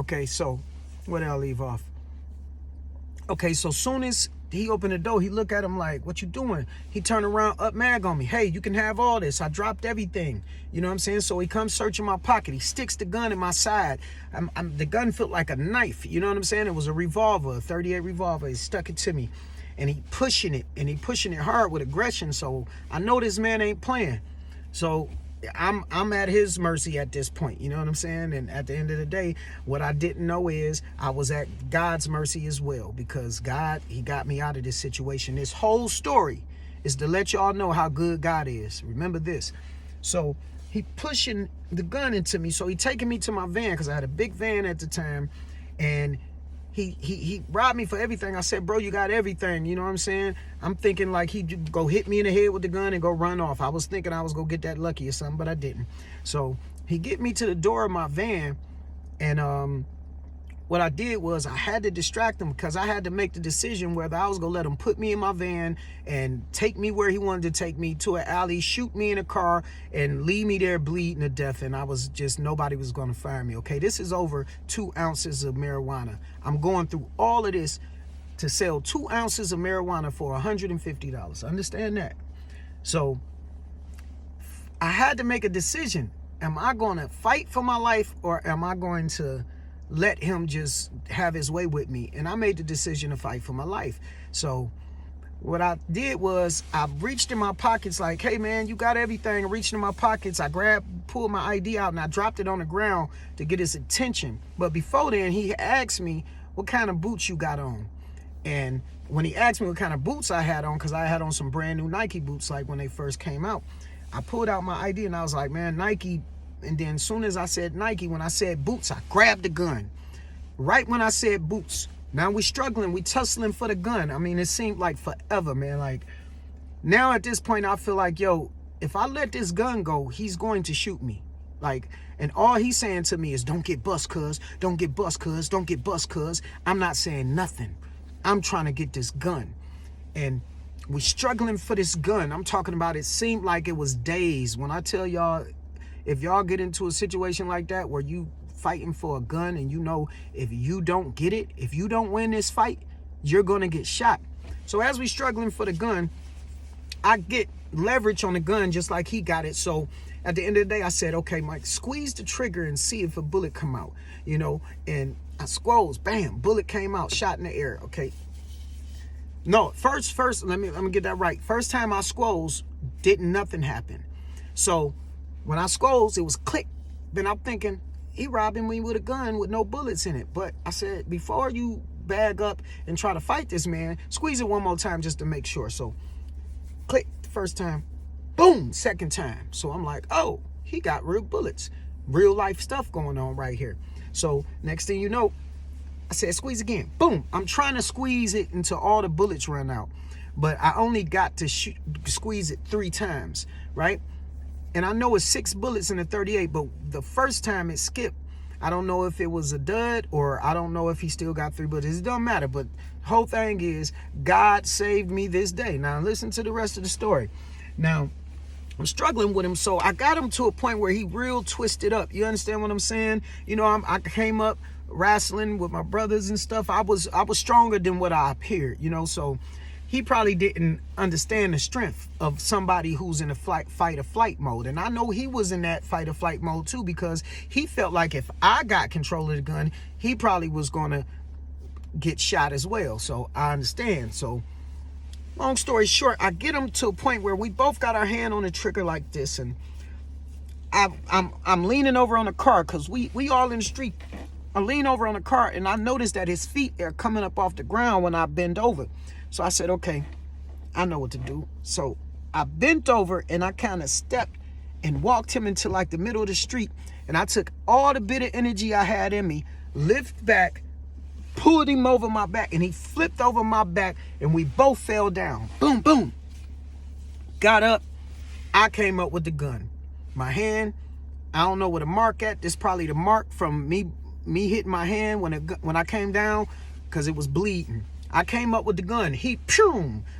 Okay, so where did I leave off? Okay, so soon as he opened the door, he looked at him like, what you doing? He turned around, up mag on me. Hey, you can have all this. I dropped everything. You know what I'm saying? So he comes searching my pocket. He sticks the gun in my side. The gun felt like a knife. You know what I'm saying? It was a revolver, a 38 revolver. He stuck it to me. And he pushing it hard with aggression. So I know this man ain't playing. So I'm at his mercy at this point, you know what I'm saying? And at the end of the day, what I didn't know is I was at God's mercy as well, because God, he got me out of this situation. This whole story is to let y'all know how good God is. Remember this. So he pushing the gun into me. So he taking me to my van, because I had a big van at the time, and he robbed me for everything. I said, bro, you got everything. You know what I'm saying? I'm thinking like he'd go hit me in the head with the gun and go run off. I was thinking I was going to get that lucky or something, but I didn't. So he get me to the door of my van, and what I did was I had to distract him, because I had to make the decision whether I was going to let him put me in my van and take me where he wanted to take me, to an alley, shoot me in a car, and leave me there bleeding to death. And I was just, nobody was going to find me. Okay, this is over 2 ounces of marijuana. I'm going through all of this to sell 2 ounces of marijuana for $150. Understand that? So I had to make a decision. Am I going to fight for my life, or am I going to let him just have his way with me? And I made the decision to fight for my life. So what I did was I reached in my pockets like, hey man, you got everything. I reached in my pockets. I pulled my ID out, and I dropped it on the ground to get his attention. But before then, he asked me, what kind of boots you got on? And when he asked me what kind of boots I had on, because I had on some brand new Nike boots like when they first came out, I pulled out my ID and I was like, man, Nike. And then as soon as I said Nike, when I said boots, I grabbed the gun. Right when I said boots. Now we struggling, we tussling for the gun. I mean, it seemed like forever, man. Like, now at this point, I feel like, yo, if I let this gun go, he's going to shoot me. Like, and all he's saying to me is, don't get bust, cuz. Don't get bust, cuz. Don't get bust, cuz. I'm not saying nothing. I'm trying to get this gun. And we're struggling for this gun. I'm talking about, it seemed like it was days. When I tell y'all, if y'all get into a situation like that where you fighting for a gun and you know if you don't get it, if you don't win this fight, you're going to get shot. So as we struggling for the gun, I get leverage on the gun just like he got it. So at the end of the day, I said, okay, Mike, squeeze the trigger and see if a bullet come out, you know, and I squoze, bam, bullet came out, shot in the air. Okay. No, first, let me get that right. First time I squoze, nothing happen. So when I squoze, it was click. Then I'm thinking, he robbing me with a gun with no bullets in it. But I said, before you bag up and try to fight this man, squeeze it one more time just to make sure. So click the first time, boom, second time. So I'm like, oh, he got real bullets, real life stuff going on right here. So next thing you know, I said, squeeze again, boom. I'm trying to squeeze it until all the bullets run out. But I only got to squeeze it 3 times, right? And I know it's 6 bullets in the 38, but the first time it skipped. I don't know if it was a dud, or I don't know if he still got 3 bullets. It don't matter, but the whole thing is God saved me this day. Now listen to the rest of the story. Now I'm struggling with him, so I got him to a point where he real twisted up. You understand what I'm saying? You know, I came up wrestling with my brothers and stuff. I was stronger than what I appeared, you know, so he probably didn't understand the strength of somebody who's in a fight or flight mode. And I know he was in that fight or flight mode too, because he felt like if I got control of the gun, he probably was going to get shot as well. So I understand. So long story short, I get him to a point where we both got our hand on the trigger like this. And I'm leaning over on the car, because we all in the street. I lean over on the car, and I noticed that his feet are coming up off the ground when I bend over. So I said, okay, I know what to do. So I bent over and I kind of stepped and walked him into like the middle of the street. And I took all the bit of energy I had in me, lift back, pulled him over my back, and he flipped over my back, and we both fell down. Boom, boom. Got up. I came up with the gun. My hand, I don't know what a mark at. This probably the mark from me hitting my hand when I came down, because it was bleeding. I came up with the gun. He,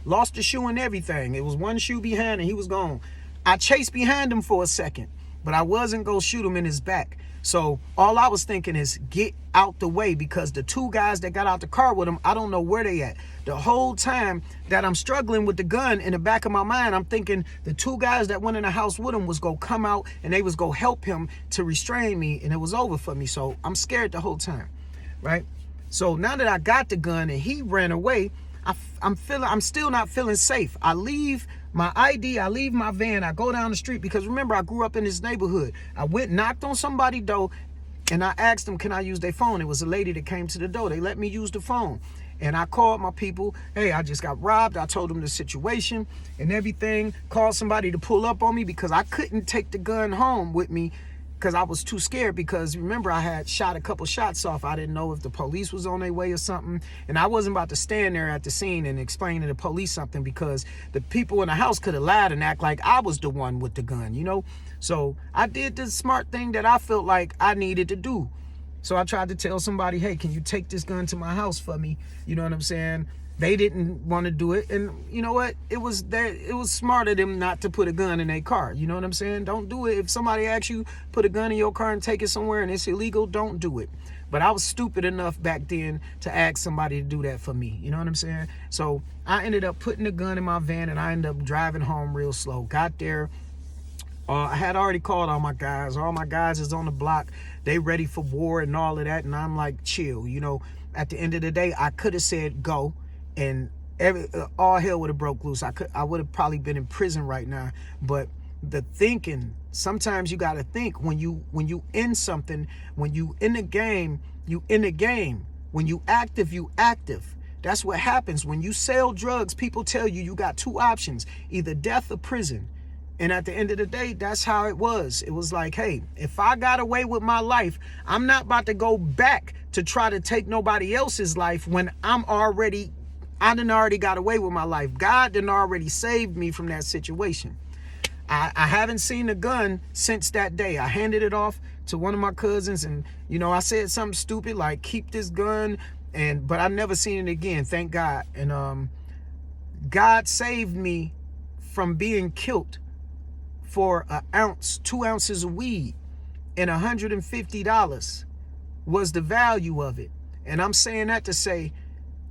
lost the shoe and everything. It was one shoe behind and he was gone. I chased behind him for a second. but I wasn't gonna shoot him in his back. So all I was thinking is get out the way, because the two guys that got out the car with him, I don't know where they at. The whole time that I'm struggling with the gun, in the back of my mind, I'm thinking the two guys that went in the house with him was gonna come out and they was gonna help him to restrain me, and it was over for me. So I'm scared the whole time, right? So now that I got the gun and he ran away, I'm still not feeling safe. I leave my ID, I leave my van, I go down the street, because remember, I grew up in this neighborhood. I went, knocked on somebody's door, and I asked them, can I use their phone? It was a lady that came to the door. They let me use the phone. And I called my people. Hey, I just got robbed. I told them the situation and everything. Called somebody to pull up on me, because I couldn't take the gun home with me because I was too scared, because remember, I had shot a couple shots off. I didn't know if the police was on their way or something. And I wasn't about to stand there at the scene and explain to the police something, because the people in the house could have lied and act like I was the one with the gun, you know? So I did the smart thing that I felt like I needed to do. So I tried to tell somebody, hey, can you take this gun to my house for me? You know what I'm saying? They didn't want to do it. And you know what? It was smart of them not to put a gun in their car. You know what I'm saying? Don't do it. If somebody asks you, put a gun in your car and take it somewhere and it's illegal, don't do it. But I was stupid enough back then to ask somebody to do that for me. You know what I'm saying? So I ended up putting the gun in my van, and I ended up driving home real slow. Got there. I had already called all my guys. All my guys is on the block. They ready for war and all of that. And I'm like, chill. You know, at the end of the day, I could have said go, and all hell would have broke loose. I would have probably been in prison right now. But the thinking, sometimes you got to think when you in something, when you in the game, you in the game. When you active, you active. That's what happens. When you sell drugs, people tell you you got two options, either death or prison. And at the end of the day, that's how it was. It was like, hey, if I got away with my life, I'm not about to go back to try to take nobody else's life when I done already got away with my life. God done already saved me from that situation. I haven't seen the gun since that day. I handed it off to one of my cousins, and you know, I said something stupid like, keep this gun, but I never seen it again, thank God. And God saved me from being killed for 2 ounces of weed, and $150 was the value of it. And I'm saying that to say,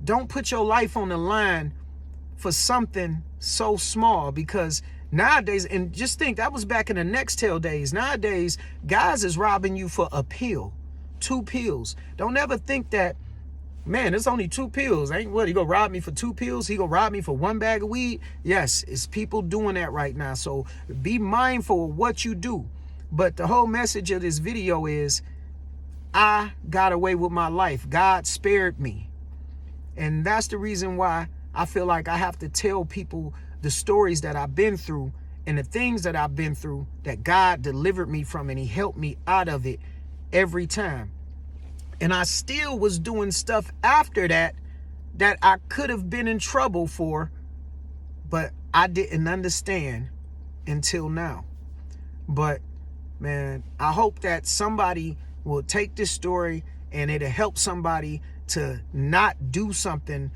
don't put your life on the line for something so small, because nowadays, and just think, that was back in the Nextel days. Nowadays, guys is robbing you for a pill, 2 pills. Don't ever think that, man, it's only 2 pills. Ain't what, he gonna rob me for 2 pills? He gonna rob me for 1 bag of weed? Yes, it's people doing that right now. So be mindful of what you do. But the whole message of this video is, I got away with my life. God spared me. And that's the reason why I feel like I have to tell people the stories that I've been through and the things that I've been through that God delivered me from, and he helped me out of it every time. And I still was doing stuff after that I could have been in trouble for, but I didn't understand until now. But man, I hope that somebody will take this story and it'll help somebody to not do something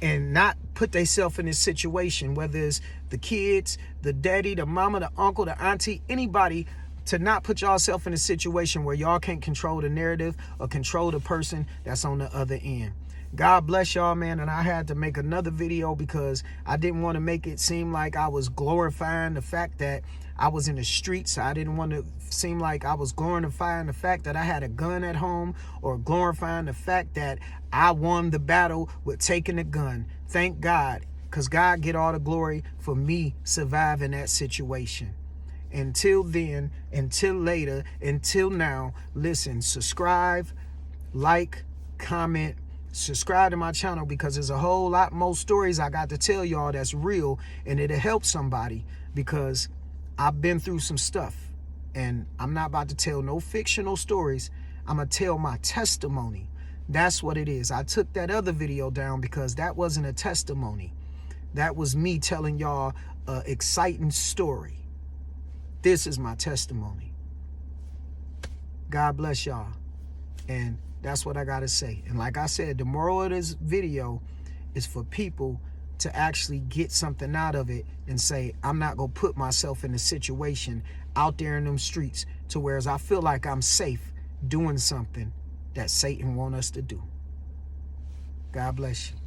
and not put themselves in this situation, whether it's the kids, the daddy, the mama, the uncle, the auntie, anybody, to not put yourself in a situation where y'all can't control the narrative or control the person that's on the other end. God bless y'all, man. And I had to make another video because I didn't want to make it seem like I was glorifying the fact that I was in the streets. I didn't want to seem like I was glorifying the fact that I had a gun at home, or glorifying the fact that I won the battle with taking a gun. Thank God, because God get all the glory for me surviving that situation. Until then, until later, until now, listen, subscribe, like, comment, subscribe to my channel, because there's a whole lot more stories I got to tell y'all that's real, and it'll help somebody, because I've been through some stuff, and I'm not about to tell no fictional stories. I'm going to tell my testimony. That's what it is. I took that other video down because that wasn't a testimony. That was me telling y'all an exciting story. This is my testimony. God bless y'all. And that's what I got to say. And like I said, the moral of this video is for people to actually get something out of it and say, I'm not going to put myself in a situation out there in them streets, to whereas I feel like I'm safe doing something that Satan want us to do. God bless you.